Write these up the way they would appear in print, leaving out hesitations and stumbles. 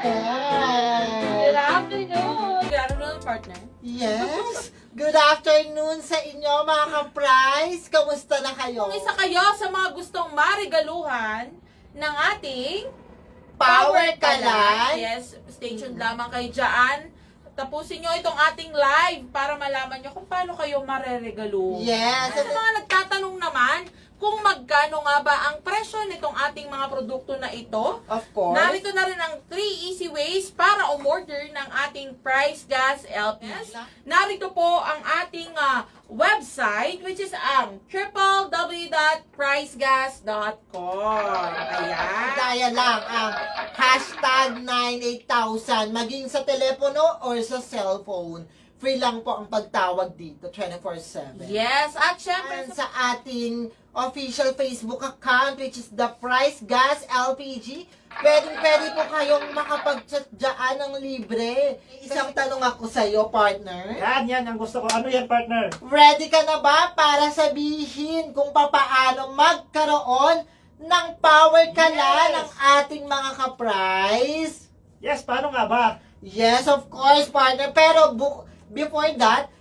Good afternoon! Good afternoon, partner. Yes! Good afternoon sa inyo mga ka-prize! Kamusta na kayo? Kung isa kayo sa mga gustong marigaluhan ng ating Power Kalan? Yes, stay tuned lamang kayo dyan. Tapusin nyo itong ating live para malaman nyo kung paano kayo mareregalo. Yes! Sa mga nagtatanong naman kung magkano nga ba ang presyo nitong ating mga produkto na ito, Of course. narito na rin ang 3 easy ways para umorder ng ating Price Gas LPG. Narito po ang ating website, which is ang www.pricegas.com. Ayan. Kaya lang ang hashtag 98000 maging sa telepono or sa cellphone. Free lang po ang pagtawag dito 24/7. Yes, at syempre And sa ating official Facebook account, which is the Price Gas LPG, pwede po kayong makapag-chat dyan ng libre. Isang tanong ako sa iyo, partner. Yan ang gusto ko. Ano yan, partner? Ready ka na ba para sabihin kung papaano magkaroon ng power kala ng ating mga ka-prize? Yes, paano nga ba? Yes, of course, partner. Pero before that,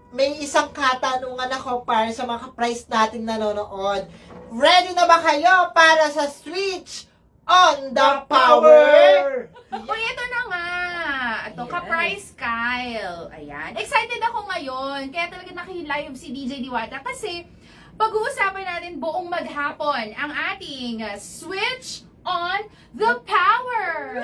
may isang katanungan ako para sa mga ka-prize nating nanonood. Ready na ba kayo para sa Switch on the Power? Uy, ito na nga. Ito, Yes. ka-price Kyle. Ayan. Excited ako ngayon. Kaya talaga naki-live si DJ Diwata kasi pag-uusapan natin buong maghapon ang ating Switch on the Power.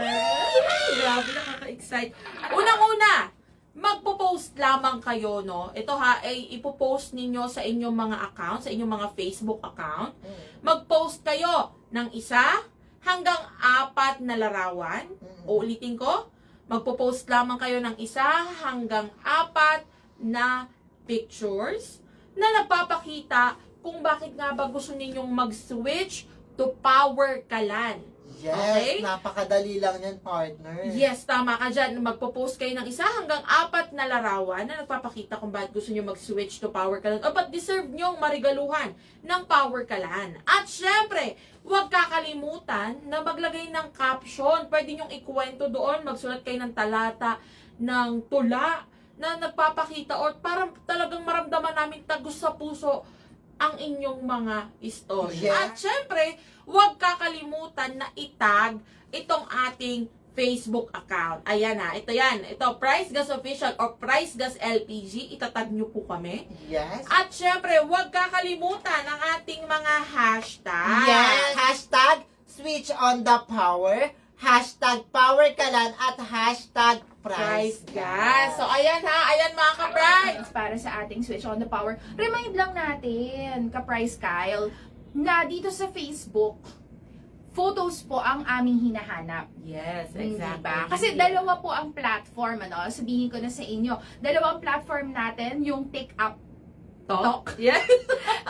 grabe, nakaka-excite. Unang-una, magpo-post lamang kayo, no? Ito ay ipo-post ninyo sa inyong mga account, sa inyong mga Facebook account. Mag-post kayo ng 1 hanggang 4 na larawan. Uulitin ko, magpo-post lamang kayo ng 1 hanggang 4 na pictures na nagpapakita kung bakit nga ba gusto ninyong mag-switch to Power Kalan. Yes, Okay. napakadali lang yan, partner. Yes, tama ka dyan. Magpo-post kayo ng 1 hanggang 4 na larawan na nagpapakita kung bakit gusto nyo mag-switch to Power Kalan o ba't deserve nyong marigaluhan ng Power Kalan. At syempre, huwag kakalimutan na maglagay ng caption. Pwede nyong ikwento doon, magsulat kayo ng talata, ng tula na nagpapakita or parang talagang maramdaman namin tagos sa puso ang inyong mga story. Yeah. At syempre, huwag kakalimutan na itag itong ating Facebook account. Ayan na, ito yan. Ito, Price Gas Official or Price Gas LPG. Itatag nyo po kami. Yes. At syempre, huwag kakalimutan ang ating mga hashtag. Yes. Hashtag Switch on the Power, hashtag Power Kalan, at hashtag Price Gas. So, ayan ha. Ayan mga ka-price. Para sa ating Switch on the Power. Remind lang natin, ka-price Kyle, na dito sa Facebook, photos po ang aming hinahanap. Yes, Diba? Kasi dalawa po ang platform, ano? Sabihin ko na sa inyo. Dalawa ang platform natin, yung TikTok. Talk. Yes.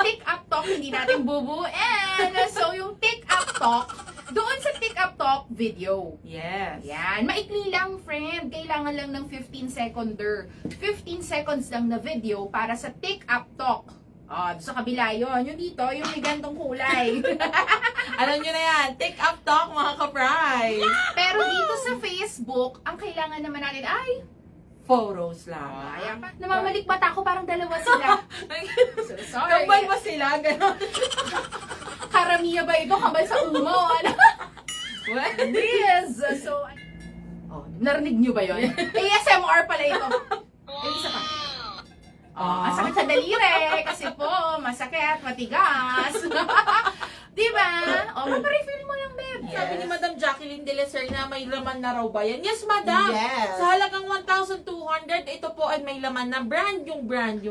TikTok, hindi natin bubuin. So, yung TikTok, doon sa TikTok video. Yes. Yan. Maikli lang, friend. Kailangan lang ng 15 seconds lang na video para sa TikTok. Sa kabila yun. Yung dito, yung may gantong kulay. Alam nyo na yan. Take up talk mga ka-price. Pero dito sa Facebook, ang kailangan naman natin ay Photos lang. Ayan pa. Namamalik mata ko, parang dalawa sila. So, sorry. Kambal ba sila? Ganon. Karamiya ba ito? Kambal sa umo? Ano? What? Yes! So, narinig nyo ba yun? ASMR pala ito. Yung isa pa. Ang sakit sa daliri. Kasi po, masakit, matigas. Diba? Paparefill mo lang, babe. Yes. Sabi ni Madam Jacqueline de Lecer na may laman na raw ba yan? Yes, Madam. Yes. Sa halagang 1,200, ito po ay may laman na brand new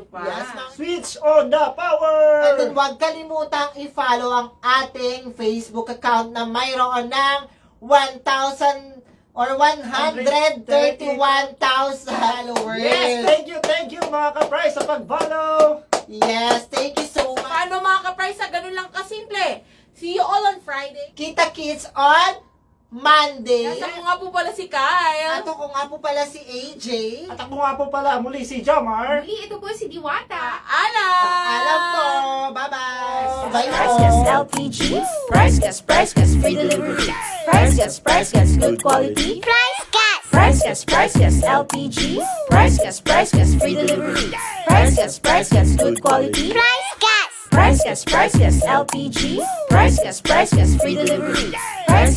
pa. Yes, ma'am. Switch on the power! And then huwag kalimutang i-follow ang ating Facebook account na mayroon ng 1,000 or 131,000 followers. Yes, thank you mga ka-price sa pag-follow! Yes, thank you so much. Paano mga ka-price? Ganun lang kasimple. See you all on Friday. Kita-kits on Monday. Nasa ko nga po pala si Kyle. At ako nga po pala si AJ. At ako nga po pala muli si Jomar. Muli, ito po si Diwata. Alam po. Bye-bye. Bye Price po. Gas LPG. Price Gas, free delivery. Price Gas, good quality. Price Price Gas, LPG. Price Gas, free delivery. Price Gas, good quality. Price Gas, LPG. Price Gas, free delivery. Price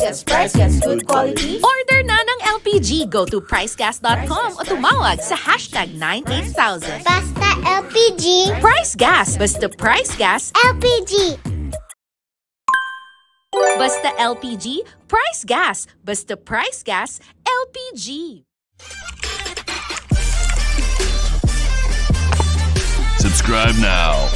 Gas, good quality. Order na ng LPG. Go to pricegas.com o tumawag sa #98000. Basta LPG. Price Gas. Basta Price Gas. LPG. Basta LPG. Price Gas. Basta Price Gas. LPG. Subscribe now